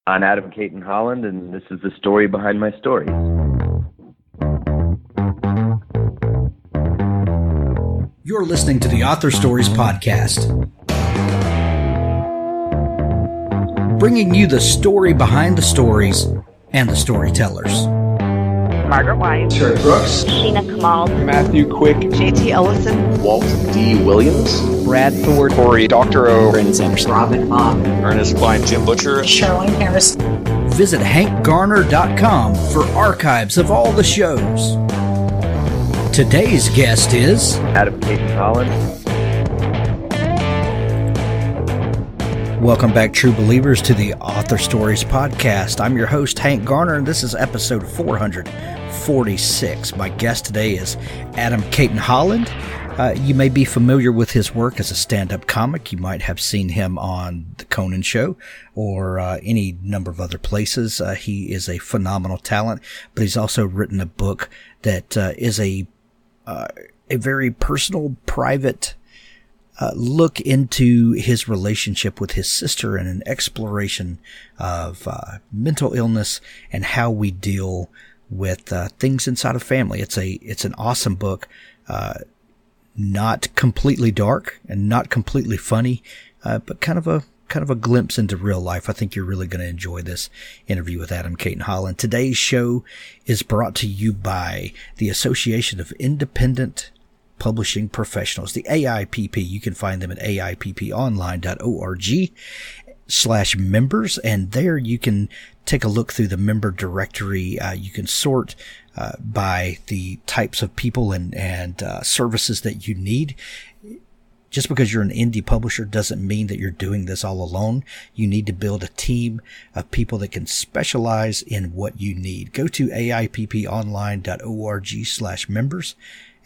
I'm Adam Cayton-Holland, and this is the story behind my stories. You're listening to the Author Stories Podcast, bringing you the story behind the stories and the storytellers. Margaret White, Terry Brooks, Sheena Kamal, Matthew Quick, JT Ellison, Walt D. Williams, Brad Ford, Corey Doctorow, Brandon Sanderson, Robin Mom, Ernest Klein, Jim Butcher, Sherwin Harris. Visit hankgarner.com for archives of all the shows. Today's guest is Adam Cayton-Holland. Welcome back, true believers, to the Author Stories Podcast. I'm your host, Hank Garner, and this is episode 446. My guest today is Adam Cayton-Holland. You may be familiar with his work as a stand-up comic. You might have seen him on The Conan Show or any number of other places. He is a phenomenal talent, but he's also written a book that is a very personal, private look into his relationship with his sister and an exploration of mental illness and how we deal with things inside of family. It's an awesome book, not completely dark and not completely funny, but kind of a glimpse into real life. I think you're really going to enjoy this interview with Adam Cayton-Holland. Today's show is brought to you by the Association of Independent Publishing Professionals, the AIPP. You can find them at aipponline.org/members, and there you can take a look through the member directory. You can sort by the types of people and services that you need. Just because you're an indie publisher doesn't mean that you're doing this all alone. You need to build a team of people that can specialize in what you need. Go to aipponline.org/members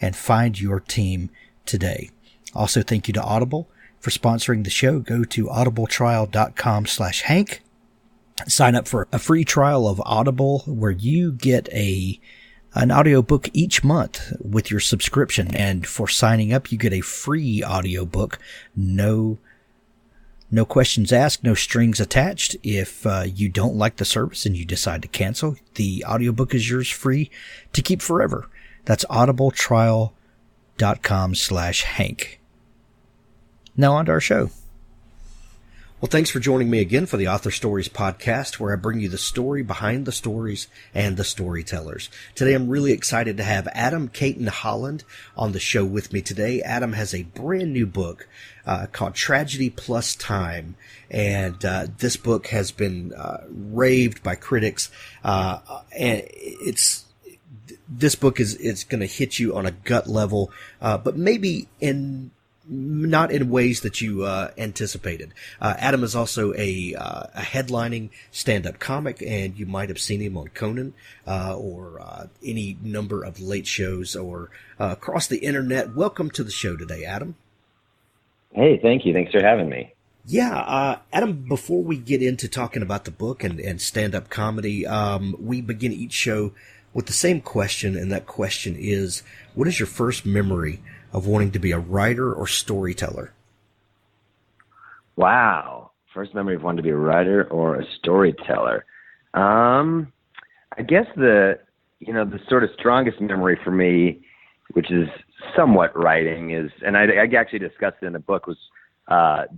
and find your team today. Also, thank you to Audible for sponsoring the show. Go to audibletrial.com/Hank. Sign up for a free trial of Audible where you get an audiobook each month with your subscription. And for signing up, you get a free audiobook. No questions asked, no strings attached. If you don't like the service and you decide to cancel, the audiobook is yours free to keep forever. That's audibletrial.com/Hank. Now on to our show. Well, thanks for joining me again for the Author Stories Podcast, where I bring you the story behind the stories and the storytellers. Today, I'm really excited to have Adam Cayton-Holland on the show with me today. Adam has a brand new book called Tragedy Plus Time, and this book has been raved by critics, and this book is going to hit you on a gut level, but maybe not in ways that you anticipated. Adam is also a headlining stand-up comic, and you might have seen him on Conan or any number of late shows or across the internet. Welcome to the show today, Adam. Hey, thank you. Thanks for having me. Yeah, Adam, before we get into talking about the book and stand-up comedy, we begin each show with the same question, and that question is, what is your first memory of wanting to be a writer or storyteller? Wow. First memory of wanting to be a writer or a storyteller. I guess the sort of strongest memory for me, which is somewhat writing, is, and I actually discussed it in the book, was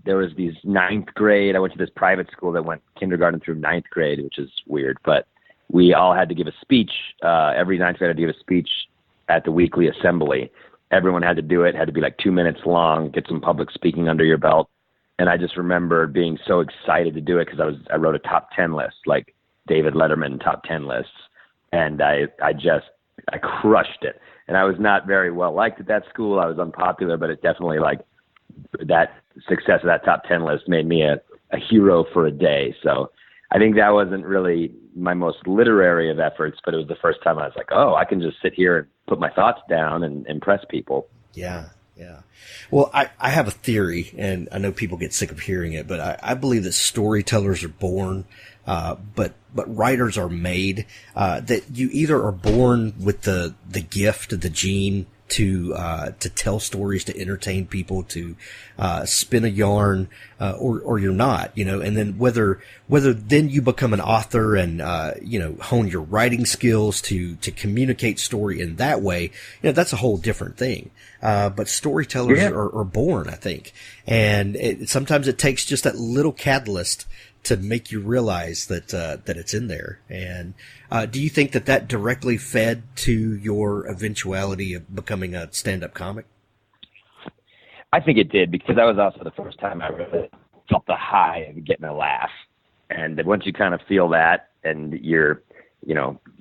there was these ninth grade. I went to this private school that went kindergarten through ninth grade, which is weird, but we all had to give a speech. Every ninth grade had to give a speech at the weekly assembly. Everyone had to do it, had to be like 2 minutes long, get some public speaking under your belt. And I just remember being so excited to do it because I wrote a top 10 list, like David Letterman top 10 lists. And I crushed it. And I was not very well liked at that school. I was unpopular, but it definitely, like, that success of that top 10 list made me a hero for a day. So I think that wasn't really my most literary of efforts, but it was the first time I was like, oh, I can just sit here and put my thoughts down and impress people. Yeah. Well, I have a theory, and I know people get sick of hearing it, but I believe that storytellers are born, but writers are made, that you either are born with the gift, the gene to tell stories, to entertain people, to spin a yarn, or you're not, and then whether then you become an author and hone your writing skills to communicate story in that way, that's a whole different thing. But storytellers are born, I think, and sometimes it takes just that little catalyst to make you realize that it's in there. And do you think that directly fed to your eventuality of becoming a stand-up comic? I think it did, because that was also the first time I really felt the high of getting a laugh. And once you kind of feel that, and you're,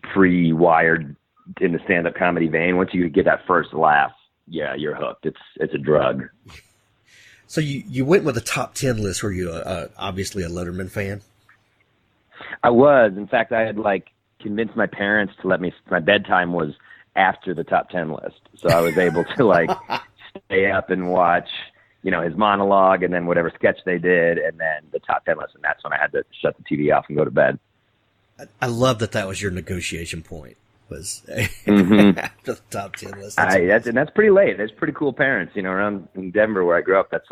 pre-wired in the stand-up comedy vein, once you get that first laugh, yeah, you're hooked. It's a drug. So you went with a top 10 list. Were you obviously a Letterman fan? I was. In fact, I had convinced my parents to let me. My bedtime was after the top 10 list, so I was able to stay up and watch, his monologue, and then whatever sketch they did, and then the top 10 list, and that's when I had to shut the TV off and go to bed. I love that was your negotiation point. Was after the top 10 list. That's pretty late. There's pretty cool parents, around in Denver where I grew up. That's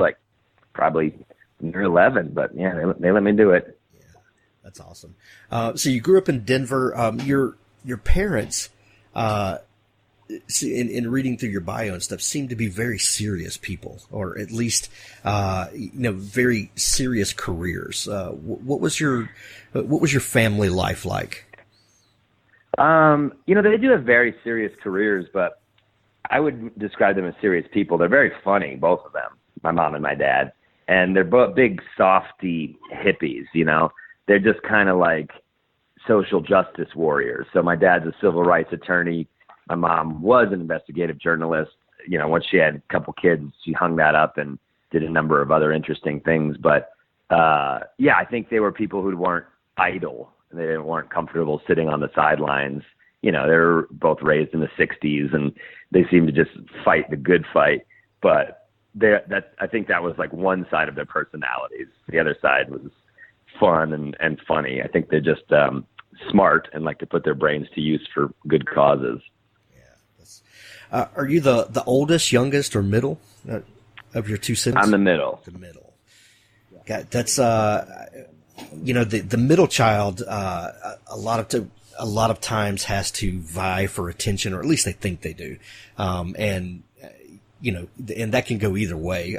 probably near 11, but yeah, they let me do it. Yeah, that's awesome. So you grew up in Denver. Your parents, in reading through your bio and stuff, seem to be very serious people, or at least very serious careers. What was your family life like? They do have very serious careers, but I would describe them as serious people. They're very funny, both of them, my mom and my dad. And they're both big, softy hippies, They're just kind of like social justice warriors. So my dad's a civil rights attorney. My mom was an investigative journalist. Once she had a couple kids, she hung that up and did a number of other interesting things. But, I think they were people who weren't idle. They weren't comfortable sitting on the sidelines. They were both raised in the 60s, and they seemed to just fight the good fight. But I think that was one side of their personalities. The other side was fun and funny. I think they're just smart and like to put their brains to use for good causes. Yeah. Are you the oldest, youngest, or middle of your two siblings? I'm the middle. The middle. God, that's the middle child, a lot of times has to vie for attention, or at least they think they do. And that can go either way.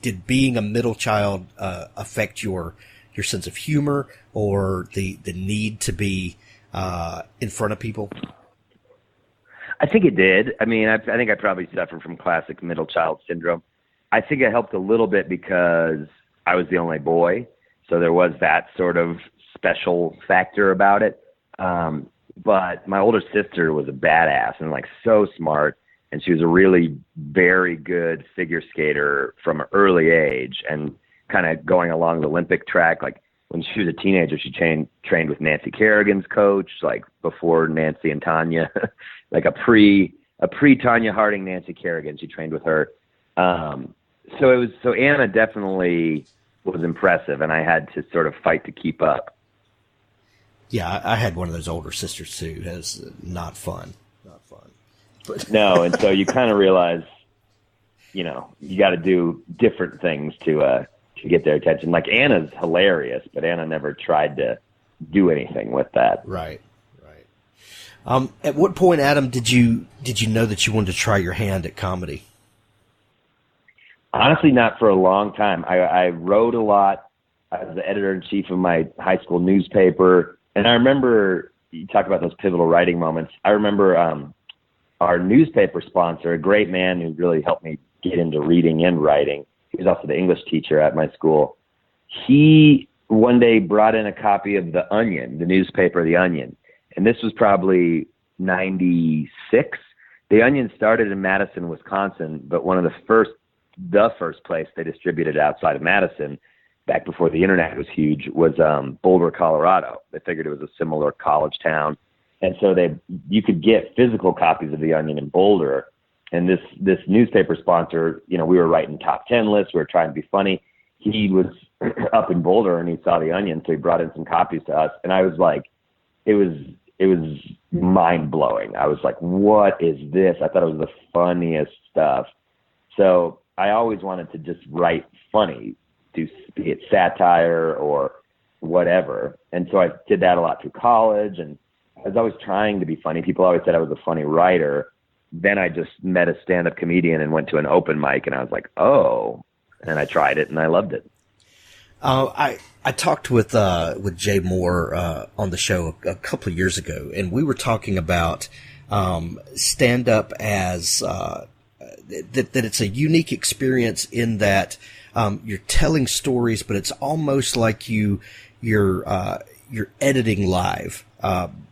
Did being a middle child, affect your sense of humor, or the need to be, in front of people? I think it did. I mean, I think I probably suffered from classic middle child syndrome. I think it helped a little bit because I was the only boy. So there was that sort of special factor about it. But my older sister was a badass and so smart. And she was a really very good figure skater from an early age, and kind of going along the Olympic track. When she was a teenager, she trained with Nancy Kerrigan's coach, before Nancy and Tanya, a pre Tanya Harding, Nancy Kerrigan. She trained with her. So Anna definitely was impressive, and I had to sort of fight to keep up. Yeah, I had one of those older sisters too. It was not fun. But no, and so you kind of realize, you got to do different things to get their attention. Anna's hilarious, but Anna never tried to do anything with that. Right. At what point, Adam, did you know that you wanted to try your hand at comedy? Honestly, not for a long time. I wrote a lot. I was the editor-in-chief of my high school newspaper. And I remember, you talk about those pivotal writing moments. I remember our newspaper sponsor, a great man who really helped me get into reading and writing. He was also the English teacher at my school. He one day brought in a copy of The Onion, the newspaper The Onion. And this was probably 96. The Onion started in Madison, Wisconsin, but one of the first place they distributed outside of Madison, back before the internet was huge, was Boulder, Colorado. They figured it was a similar college town. And so you could get physical copies of The Onion in Boulder. And this newspaper sponsor, we were writing top 10 lists. We were trying to be funny. He was up in Boulder and he saw The Onion, so he brought in some copies to us. And I was it was mind blowing. I was like, what is this? I thought it was the funniest stuff. So I always wanted to just write funny, be it satire or whatever. And so I did that a lot through college, and I was always trying to be funny. People always said I was a funny writer. Then I just met a stand-up comedian and went to an open mic, and I was like, oh, and I tried it and I loved it. I talked with Jay Moore on the show a couple of years ago, and we were talking about stand-up as that it's a unique experience in that you're telling stories, but it's almost like you're editing live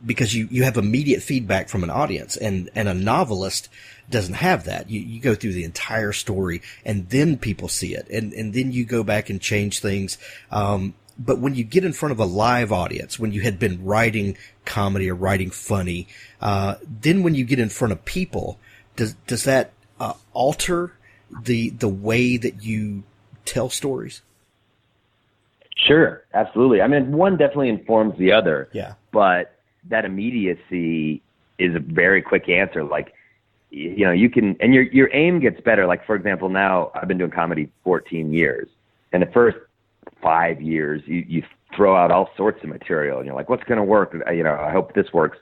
because you have immediate feedback from an audience, and a novelist doesn't have that. You go through the entire story and then people see it, and then you go back and change things. But when you get in front of a live audience, when you had been writing comedy or writing funny, then when you get in front of people, does that alter the way that you tell stories? Sure, absolutely. I mean, one definitely informs the other. Yeah. But that immediacy is a very quick answer. Like, you know, you can, and your aim gets better. Like, for example, now I've been doing comedy 14 years, and the first 5 years, you throw out all sorts of material, and you're like, what's going to work? You know, I hope this works.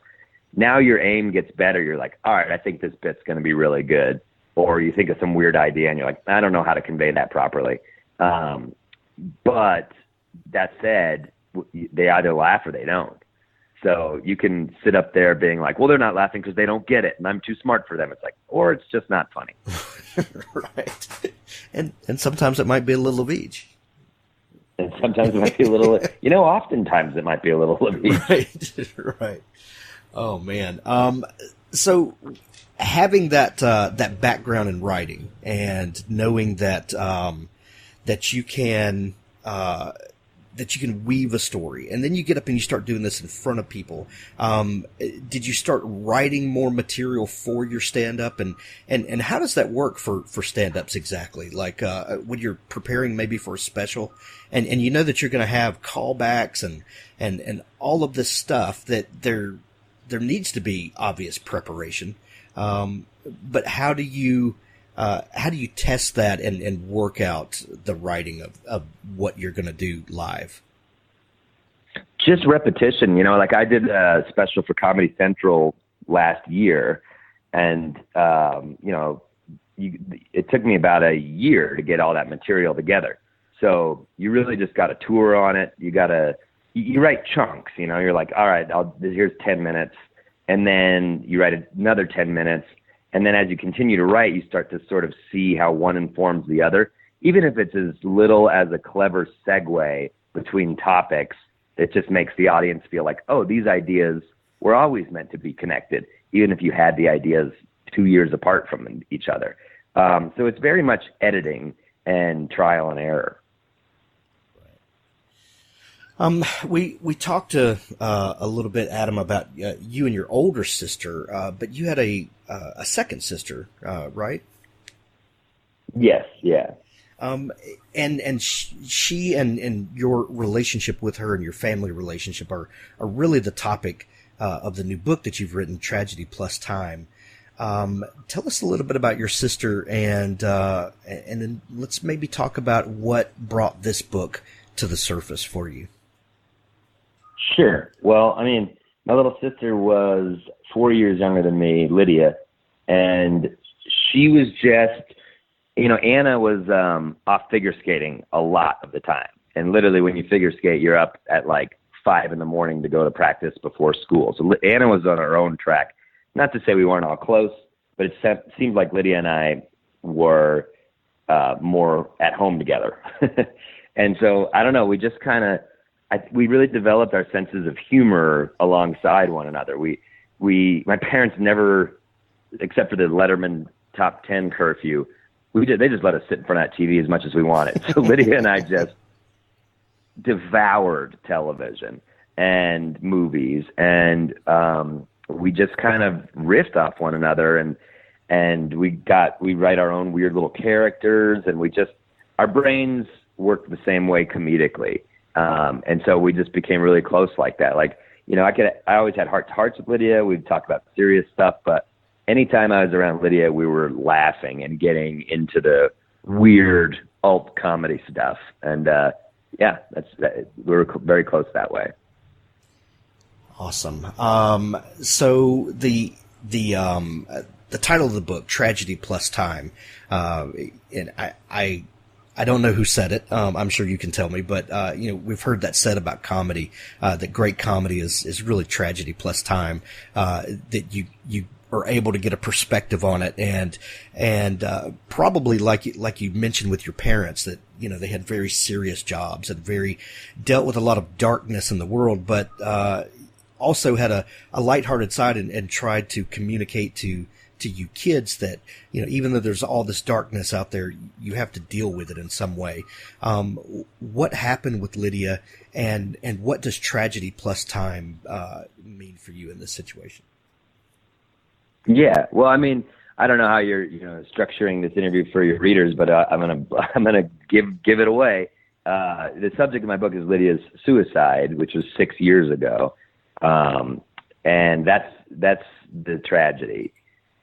Now your aim gets better. You're like, all right, I think this bit's going to be really good. Or you think of some weird idea, and you're like, I don't know how to convey that properly. But that said, they either laugh or they don't. So you can sit up there being like, well, they're not laughing because they don't get it, and I'm too smart for them. It's like, or it's just not funny. Right. And sometimes it might be a little of each. And sometimes it might be a little, you know, oftentimes it might be a little of each. Right. Right. Oh man. So having that background in writing and knowing that you can weave a story, and then you get up and you start doing this in front of people. Did you start writing more material for your stand-up, and how does that work for stand-ups exactly? Like when you're preparing maybe for a special, and you know that you're going to have callbacks and all of this stuff, that there needs to be obvious preparation. But how do you test that and work out the writing of what you're going to do live? Just repetition, you know, like I did a special for Comedy Central last year, and, you know, it took me about a year to get all that material together. So you really just got to tour on it. You write chunks, you know, you're like, all right, here's 10 minutes. And then you write another 10 minutes. And then as you continue to write, you start to sort of see how one informs the other. Even if it's as little as a clever segue between topics, it just makes the audience feel like, oh, these ideas were always meant to be connected, even if you had the ideas 2 years apart from each other. So it's very much editing and trial and error. We talked a little bit, Adam, about you and your older sister, but you had a second sister, right? Yes, yeah. And she and your relationship with her and your family relationship are really the topic of the new book that you've written, Tragedy Plus Time. Tell us a little bit about your sister, and then let's maybe talk about what brought this book to the surface for you. Sure. Well, I mean, my little sister was 4 years younger than me, Lydia, and she was just, you know, Anna was off figure skating a lot of the time. And literally when you figure skate, you're up at like 5 a.m. to go to practice before school. So Anna was on her own track. Not to say we weren't all close, but it seemed like Lydia and I were more at home together. And so, I don't know, we just kind of, we really developed our senses of humor alongside one another. My parents never, except for the Letterman top 10 curfew, they just let us sit in front of that TV as much as we wanted. So Lydia and I just devoured television and movies, and we just kind of riffed off one another, and we write our own weird little characters, and our brains worked the same way comedically. And so we just became really close like that. Like, I always had heart to hearts with Lydia. We'd talk about serious stuff, but anytime I was around Lydia, we were laughing and getting into the weird alt comedy stuff. And, we were very close that way. Awesome. So the title of the book, Tragedy Plus Time, and I don't know who said it. I'm sure you can tell me, but we've heard that said about comedy, that great comedy is really tragedy plus time, that you are able to get a perspective on it, and probably like you mentioned with your parents, that they had very serious jobs and dealt with a lot of darkness in the world, but also had a lighthearted side and tried to communicate to you kids that, even though there's all this darkness out there, you have to deal with it in some way. What happened with Lydia, and what does tragedy plus time mean for you in this situation? Yeah, well, I mean, I don't know how you're structuring this interview for your readers, but I'm gonna give it away. The subject of my book is Lydia's suicide, which was 6 years ago, and that's the tragedy.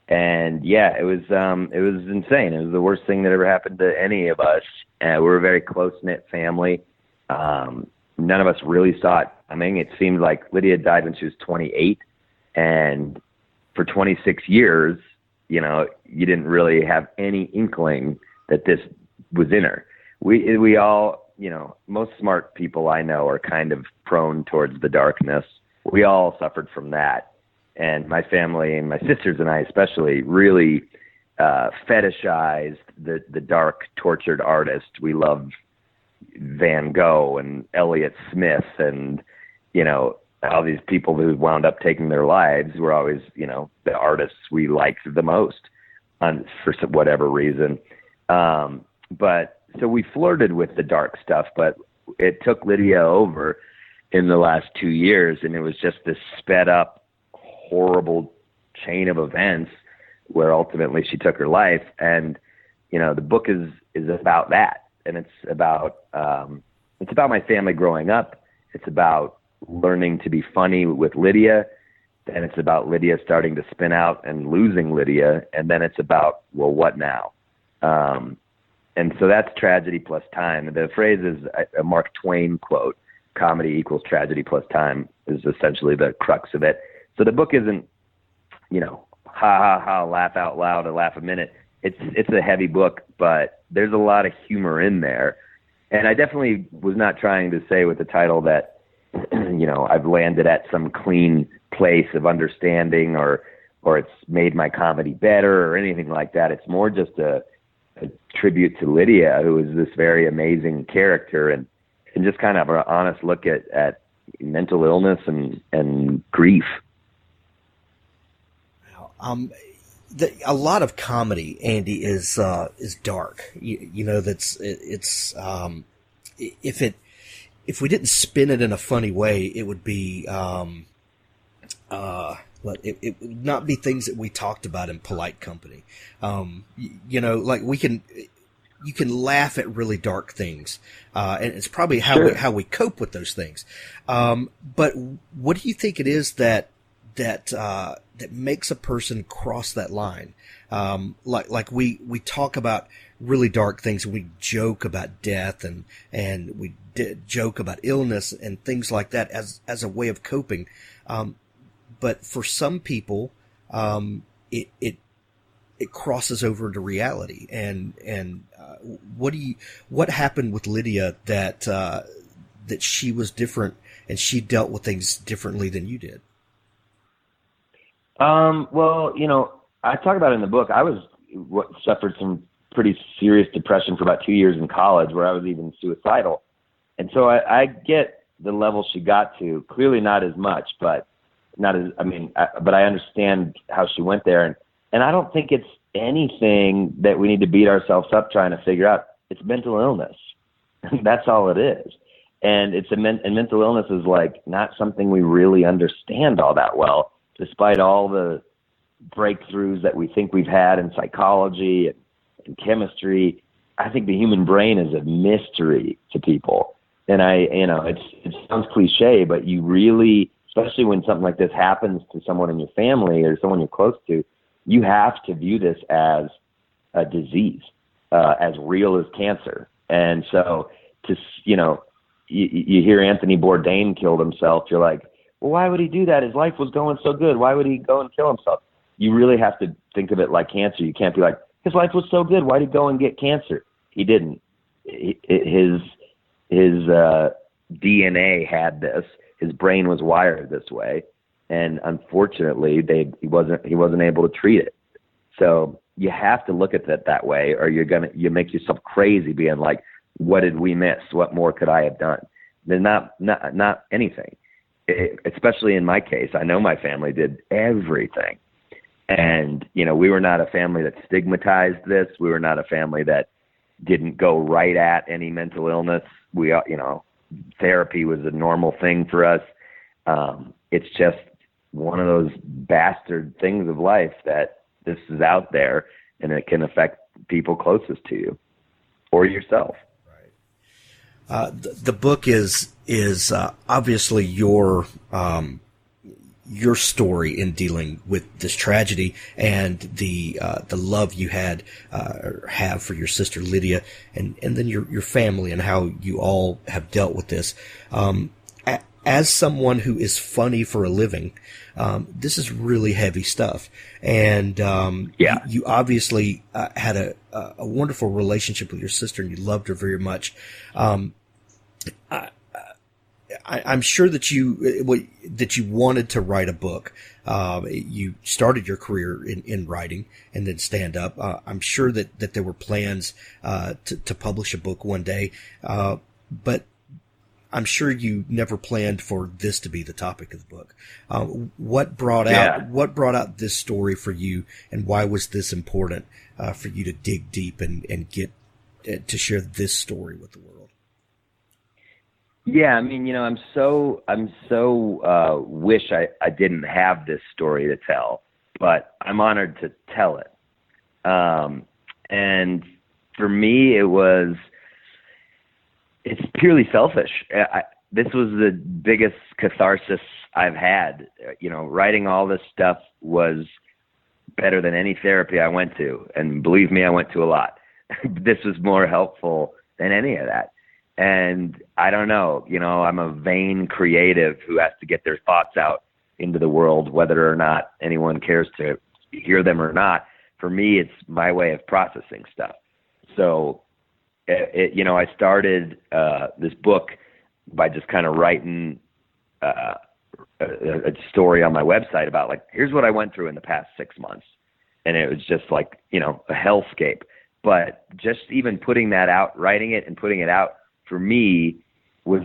And yeah, it was insane. It was the worst thing that ever happened to any of us. We're a very close-knit family. None of us really saw it coming. It seemed like Lydia died when she was 28, and for 26 years, you didn't really have any inkling that this was in her. We all, most smart people I know are kind of prone towards the darkness. We all suffered from that. And my family and my sisters and I especially really fetishized the dark, tortured artist. We loved Van Gogh and Elliott Smith and, all these people who wound up taking their lives were always, the artists we liked the most for whatever reason. But so we flirted with the dark stuff, but it took Lydia over in the last 2 years, and it was just this sped up, horrible chain of events where ultimately she took her life. And, the book is about that. And it's about my family growing up. It's about learning to be funny with Lydia. And it's about Lydia starting to spin out and losing Lydia. And then it's about, well, what now? And so that's tragedy plus time. The phrase is a Mark Twain quote, comedy equals tragedy plus time, is essentially the crux of it. So the book isn't, ha ha ha, laugh out loud or laugh a minute. It's a heavy book, but there's a lot of humor in there. And I definitely was not trying to say with the title that, I've landed at some clean place of understanding or it's made my comedy better or anything like that. It's more just a tribute to Lydia, who is this very amazing character, and just kind of an honest look at mental illness and grief. A lot of comedy, Andy, is dark. If we didn't spin it in a funny way, it would be it would not be things that we talked about in polite company. Like you can laugh at really dark things, and it's probably how we cope with those things. But what do you think it is that makes a person cross that line? Like we talk about really dark things, and we joke about death and we joke about illness and things like that as a way of coping. But for some people, it crosses over to reality. And what happened with Lydia that she was different and she dealt with things differently than you did? Well, I talk about it in the book. I suffered some pretty serious depression for about 2 years in college, where I was even suicidal. And so I get the level she got to, clearly not as much, but but I understand how she went there. And I don't think it's anything that we need to beat ourselves up trying to figure out. It's mental illness. That's all it is. And and mental illness is like not something we really understand all that well, despite all the breakthroughs that we think we've had in psychology and chemistry. I think the human brain is a mystery to people. And it sounds cliche, but you really especially when something like this happens to someone in your family or someone you're close to, you have to view this as a disease, as real as cancer. And so you hear Anthony Bourdain killed himself. You're like, well, why would he do that? His life was going so good. Why would he go and kill himself? You really have to think of it like cancer. You can't be like, his life was so good. Why did he go and get cancer? He didn't. His DNA had this. His brain was wired this way, and unfortunately, he wasn't able to treat it. So you have to look at it that way, or you make yourself crazy, being like, what did we miss? What more could I have done? Then not anything. Especially in my case, I know my family did everything. And, we were not a family that stigmatized this. We were not a family that didn't go right at any mental illness. We, therapy was a normal thing for us. It's just one of those bastard things of life that this is out there, and it can affect people closest to you or yourself. The book is obviously your story in dealing with this tragedy and the love you have for your sister Lydia, and then your family and how you all have dealt with this. As someone who is funny for a living, this is really heavy stuff, and you obviously had a wonderful relationship with your sister, and you loved her very much. I'm sure that you wanted to write a book. You started your career in writing and then stand up. I'm sure that there were plans to publish a book one day, but I'm sure you never planned for this to be the topic of the book. What brought out this story for you, and why was this important for you to dig deep and get to share this story with the world? Yeah, I mean, I'm so wish I didn't have this story to tell, but I'm honored to tell it. And for me, it's purely selfish. This was the biggest catharsis I've had. Writing all this stuff was better than any therapy I went to, and believe me, I went to a lot. This was more helpful than any of that. And I don't know, I'm a vain creative who has to get their thoughts out into the world, whether or not anyone cares to hear them or not. For me, it's my way of processing stuff. So, I started this book by just kind of writing a story on my website about, like, here's what I went through in the past 6 months. And it was just like, a hellscape. But just even putting that out, writing it and putting it out, for me was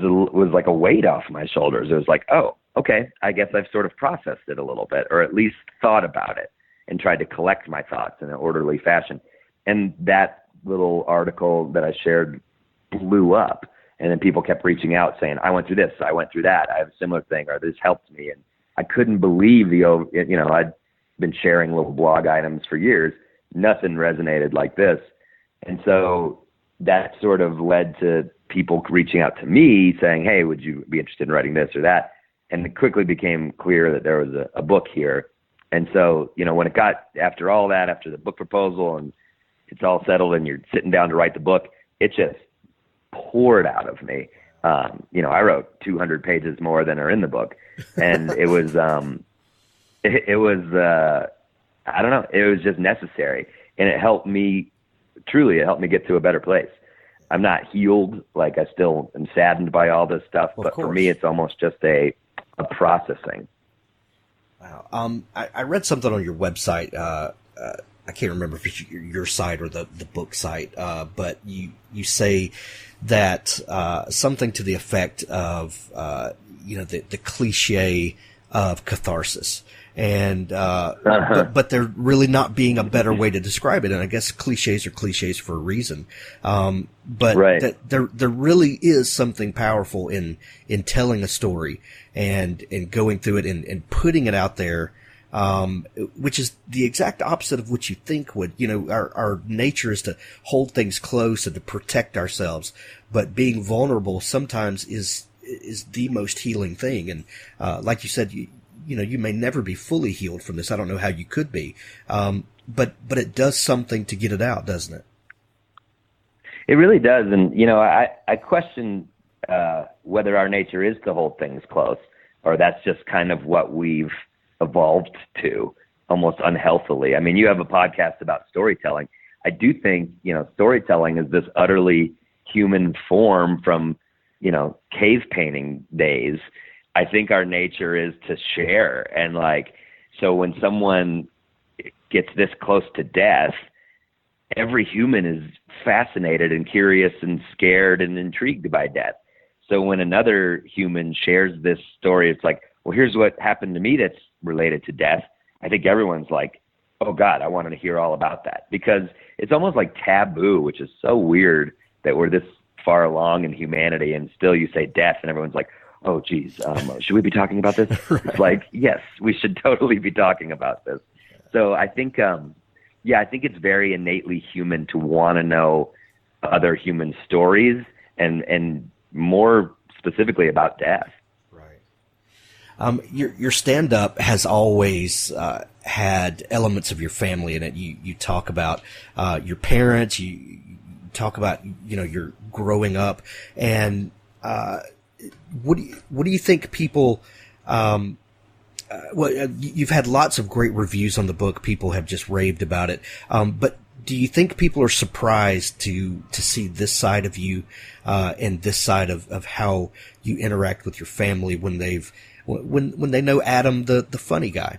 like a weight off my shoulders. It was like, oh, okay, I guess I've sort of processed it a little bit, or at least thought about it and tried to collect my thoughts in an orderly fashion. And that little article that I shared blew up, and then people kept reaching out saying, I went through this, I went through that, I have a similar thing, or this helped me. And I couldn't believe I'd been sharing little blog items for years. Nothing resonated like this. And so that sort of led to people reaching out to me saying, hey, would you be interested in writing this or that? And it quickly became clear that there was a book here. And so, when it got, after all that, after the book proposal and it's all settled and you're sitting down to write the book, it just poured out of me. I wrote 200 pages more than are in the book. And it was, I don't know, it was just necessary. And it helped me get to a better place. I'm not healed, like I still am saddened by all this stuff, but for me, it's almost just a processing. Wow. I read something on your website. I can't remember if it's your site or the book site, but you say that something to the effect of the cliche of catharsis. And, but there really not being a better way to describe it. And I guess cliches are cliches for a reason. But right. that there really is something powerful in telling a story and going through it and putting it out there. Which is the exact opposite of what you think would, our nature is to hold things close and to protect ourselves. But being vulnerable sometimes is is the most healing thing. And like you said, you know, you may never be fully healed from this. I don't know how you could be, but it does something to get it out, doesn't it? It really does. And, you know, I question whether our nature is to hold things close, or that's just kind of what we've evolved to, almost unhealthily. I mean, you have a podcast about storytelling. I do think, you know, storytelling is this utterly human form from, you know, cave painting days. I think our nature is to share. And like, so when someone gets this close to death, every human is fascinated and curious and scared and intrigued by death. So when another human shares this story, it's like, well, here's what happened to me that's related to death. I think everyone's like, oh God, I wanted to hear all about that, because it's almost like taboo, which is so weird that we're this far along in humanity and still you say death and everyone's like, oh geez, should we be talking about this? Right. It's like, yes, we should totally be talking about this. So I think, I think it's very innately human to want to know other human stories and more specifically about death. Right. Your stand-up has always had elements of your family in it. You talk about your parents. You talk about, you know, your growing up, and what do you think people? You've had lots of great reviews on the book. People have just raved about it. But do you think people are surprised to see this side of you, and this side of how you interact with your family when they know Adam, the funny guy?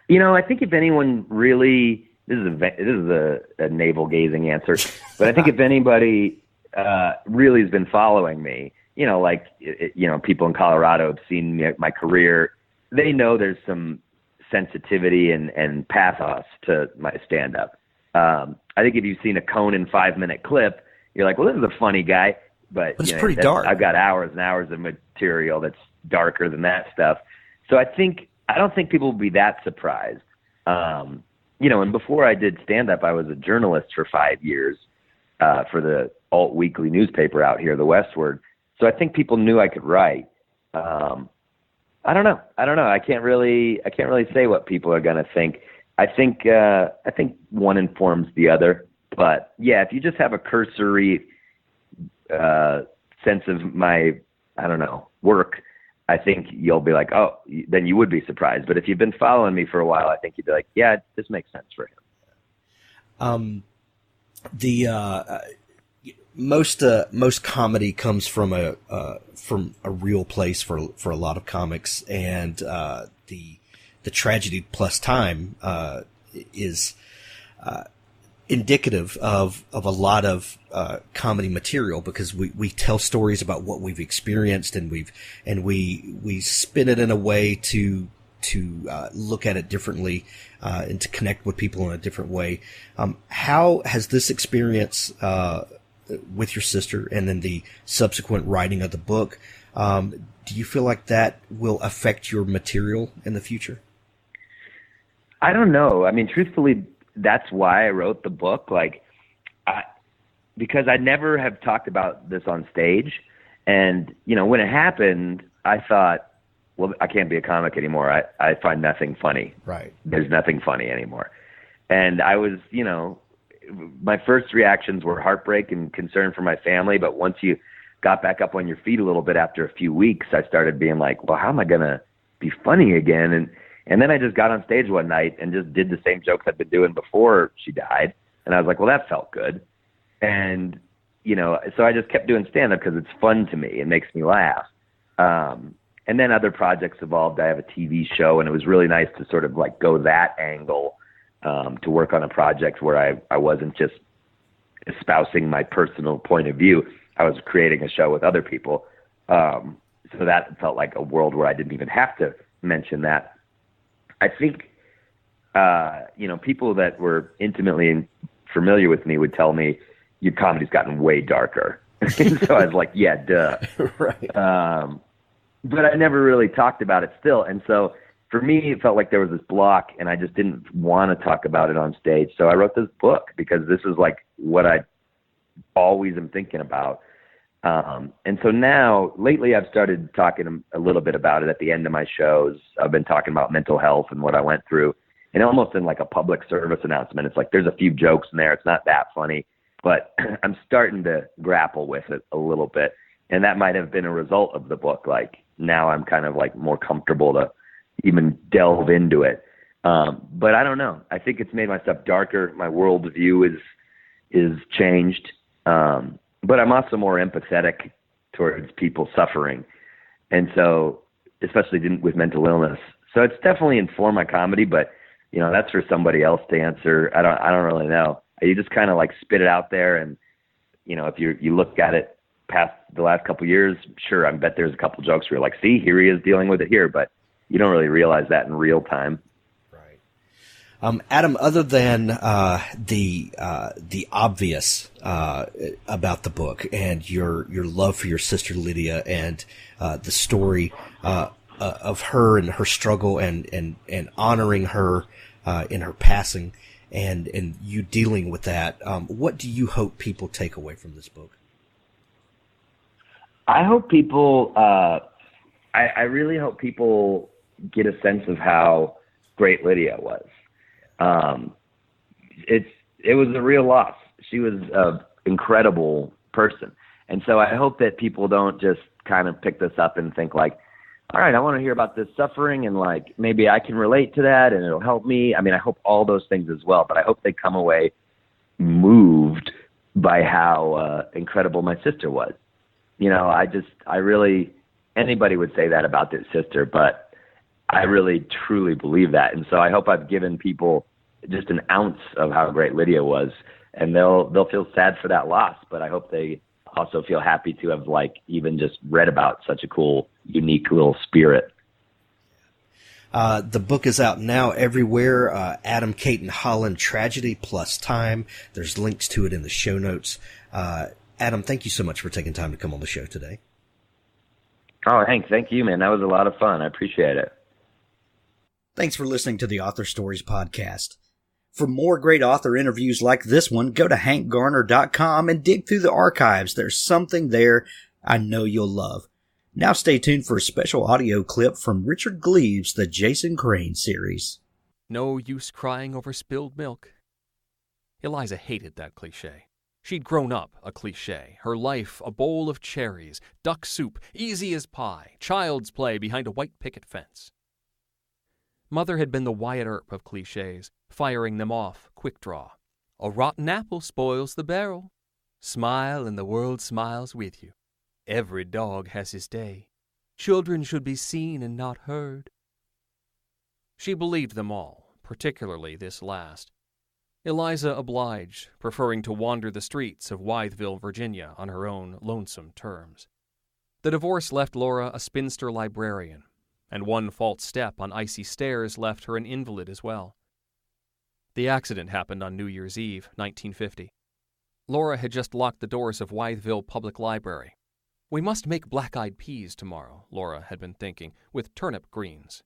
You know, I think if anyone really, this is a navel gazing answer, but I think if anybody really has been following me, you know, like, you know, people in Colorado have seen my career. They know there's some sensitivity and pathos to my stand-up. I think if you've seen a Conan 5-minute clip, you're like, well, this is a funny guy, but it's you know, pretty dark. I've got hours and hours of material that's darker than that stuff. So I don't think people will be that surprised. You know, and before I did stand-up, I was a journalist for 5 years for the alt weekly newspaper out here, the Westward. So I think people knew I could write. I don't know. I can't really say what people are going to think. I think one informs the other. But yeah, if you just have a cursory sense of my, I don't know, work, I think you'll be like, oh, then you would be surprised. But if you've been following me for a while, I think you'd be like, yeah, this makes sense for him. Most comedy comes from a real place for a lot of comics, and the tragedy plus time is indicative of a lot of comedy material, because we tell stories about what we've experienced, and we spin it in a way to look at it differently, and to connect with people in a different way. How has this experience with your sister and then the subsequent writing of the book, do you feel like that will affect your material in the future? I don't know. I mean, truthfully, that's why I wrote the book. Because I never have talked about this on stage. And, you know, when it happened, I thought, well, I can't be a comic anymore. I find nothing funny. Right. There's nothing funny anymore. And I was, you know, my first reactions were heartbreak and concern for my family. But once you got back up on your feet a little bit after a few weeks, I started being like, well, how am I going to be funny again? And then I just got on stage one night and just did the same jokes I'd been doing before she died. And I was like, well, that felt good. And, you know, so I just kept doing stand-up because it's fun to me. It makes me laugh. And then other projects evolved. I have a TV show, and it was really nice to sort of like go that angle, to work on a project where I wasn't just espousing my personal point of view. I was creating a show with other people. So that felt like a world where I didn't even have to mention that. I think, you know, people that were intimately familiar with me would tell me, your comedy's gotten way darker. So I was like, yeah, duh. Right. But I never really talked about it still. And so for me, it felt like there was this block, and I just didn't want to talk about it on stage. So I wrote this book because this is like what I always am thinking about. And so now, lately, I've started talking a little bit about it at the end of my shows. I've been talking about mental health and what I went through, and almost in like a public service announcement. It's like there's a few jokes in there. It's not that funny, but I'm starting to grapple with it a little bit. And that might have been a result of the book. Like now I'm kind of like more comfortable to even delve into it. But I don't know. I think it's made my stuff darker. My worldview is changed. But I'm also more empathetic towards people suffering. And so, especially with mental illness. So it's definitely informed my comedy, but you know, that's for somebody else to answer. I don't really know. You just kind of like spit it out there. And, you know, if you look at it past the last couple of years, sure, I bet there's a couple jokes where you're like, see, here he is dealing with it here, but you don't really realize that in real time. Adam, other than the obvious about the book and your love for your sister Lydia and the story of her and her struggle and honoring her in her passing and you dealing with that, what do you hope people take away from this book? I hope people, I really hope people get a sense of how great Lydia was. It was a real loss. She was an incredible person. And so I hope that people don't just kind of pick this up and think like, all right, I want to hear about this suffering and like, maybe I can relate to that and it'll help me. I mean, I hope all those things as well, but I hope they come away moved by how incredible my sister was. You know, I really, anybody would say that about their sister, but I really truly believe that. And so I hope I've given people just an ounce of how great Lydia was, and they'll feel sad for that loss, but I hope they also feel happy to have like even just read about such a cool, unique little spirit. The book is out now everywhere. Adam Cayton-Holland, Tragedy plus Time. There's links to it in the show notes. Adam, thank you so much for taking time to come on the show today. Oh, Hank, thank you, man. That was a lot of fun. I appreciate it. Thanks for listening to the Author Stories podcast. For more great author interviews like this one, go to hankgarner.com and dig through the archives. There's something there I know you'll love. Now stay tuned for a special audio clip from Richard Gleaves' The Jason Crane series. No use crying over spilled milk. Eliza hated that cliche. She'd grown up a cliche, her life a bowl of cherries, duck soup, easy as pie, child's play behind a white picket fence. Mother had been the Wyatt Earp of cliches, firing them off, quick draw. A rotten apple spoils the barrel. Smile and the world smiles with you. Every dog has his day. Children should be seen and not heard. She believed them all, particularly this last. Eliza obliged, preferring to wander the streets of Wytheville, Virginia, on her own lonesome terms. The divorce left Laura a spinster librarian, and one false step on icy stairs left her an invalid as well. The accident happened on New Year's Eve, 1950. Laura had just locked the doors of Wytheville Public Library. We must make black-eyed peas tomorrow, Laura had been thinking, with turnip greens.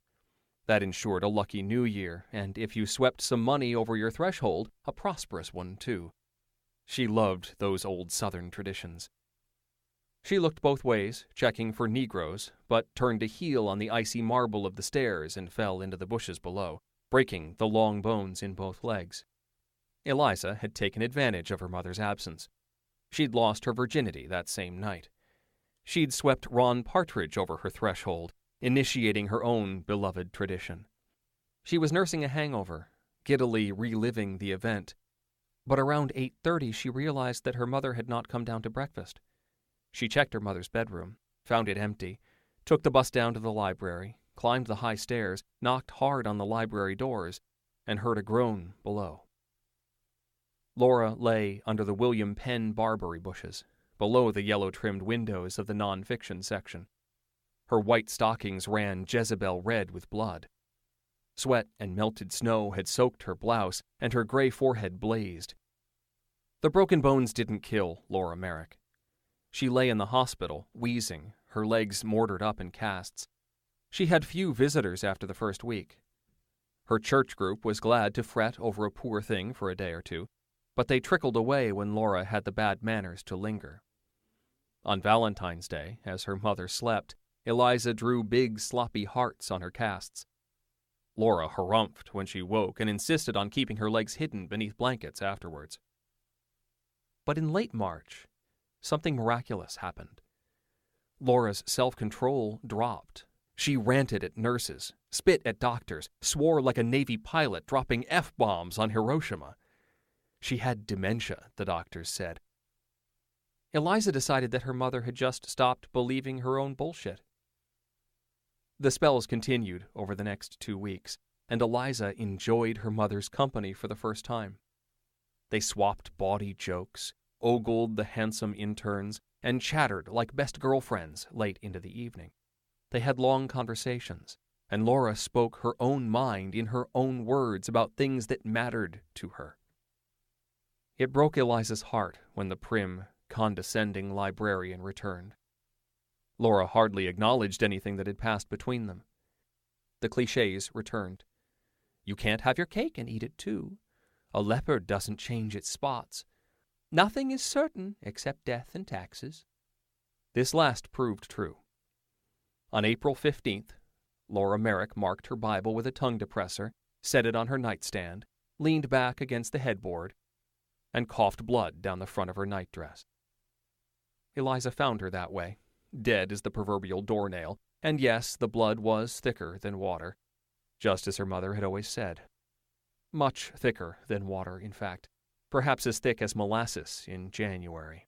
That ensured a lucky new year, and if you swept some money over your threshold, a prosperous one, too. She loved those old Southern traditions. She looked both ways, checking for Negroes, but turned to heel on the icy marble of the stairs and fell into the bushes below, breaking the long bones in both legs. Eliza had taken advantage of her mother's absence. She'd lost her virginity that same night. She'd swept Ron Partridge over her threshold, initiating her own beloved tradition. She was nursing a hangover, giddily reliving the event. But around 8:30 she realized that her mother had not come down to breakfast. She checked her mother's bedroom, found it empty, took the bus down to the library, climbed the high stairs, knocked hard on the library doors, and heard a groan below. Laura lay under the William Penn barberry bushes, below the yellow-trimmed windows of the non-fiction section. Her white stockings ran Jezebel red with blood. Sweat and melted snow had soaked her blouse, and her gray forehead blazed. The broken bones didn't kill Laura Merrick. She lay in the hospital, wheezing, her legs mortared up in casts. She had few visitors after the first week. Her church group was glad to fret over a poor thing for a day or two, but they trickled away when Laura had the bad manners to linger. On Valentine's Day, as her mother slept, Eliza drew big, sloppy hearts on her casts. Laura harumphed when she woke and insisted on keeping her legs hidden beneath blankets afterwards. But in late March, something miraculous happened. Laura's self-control dropped. She ranted at nurses, spit at doctors, swore like a Navy pilot dropping F-bombs on Hiroshima. She had dementia, the doctors said. Eliza decided that her mother had just stopped believing her own bullshit. The spells continued over the next 2 weeks, and Eliza enjoyed her mother's company for the first time. They swapped bawdy jokes, ogled the handsome interns, and chattered like best girlfriends late into the evening. They had long conversations, and Laura spoke her own mind in her own words about things that mattered to her. It broke Eliza's heart when the prim, condescending librarian returned. Laura hardly acknowledged anything that had passed between them. The clichés returned. You can't have your cake and eat it too. A leopard doesn't change its spots. Nothing is certain except death and taxes. This last proved true. On April 15th, Laura Merrick marked her Bible with a tongue depressor, set it on her nightstand, leaned back against the headboard, and coughed blood down the front of her nightdress. Eliza found her that way, dead as the proverbial doornail, and yes, the blood was thicker than water, just as her mother had always said. Much thicker than water, in fact, perhaps as thick as molasses in January.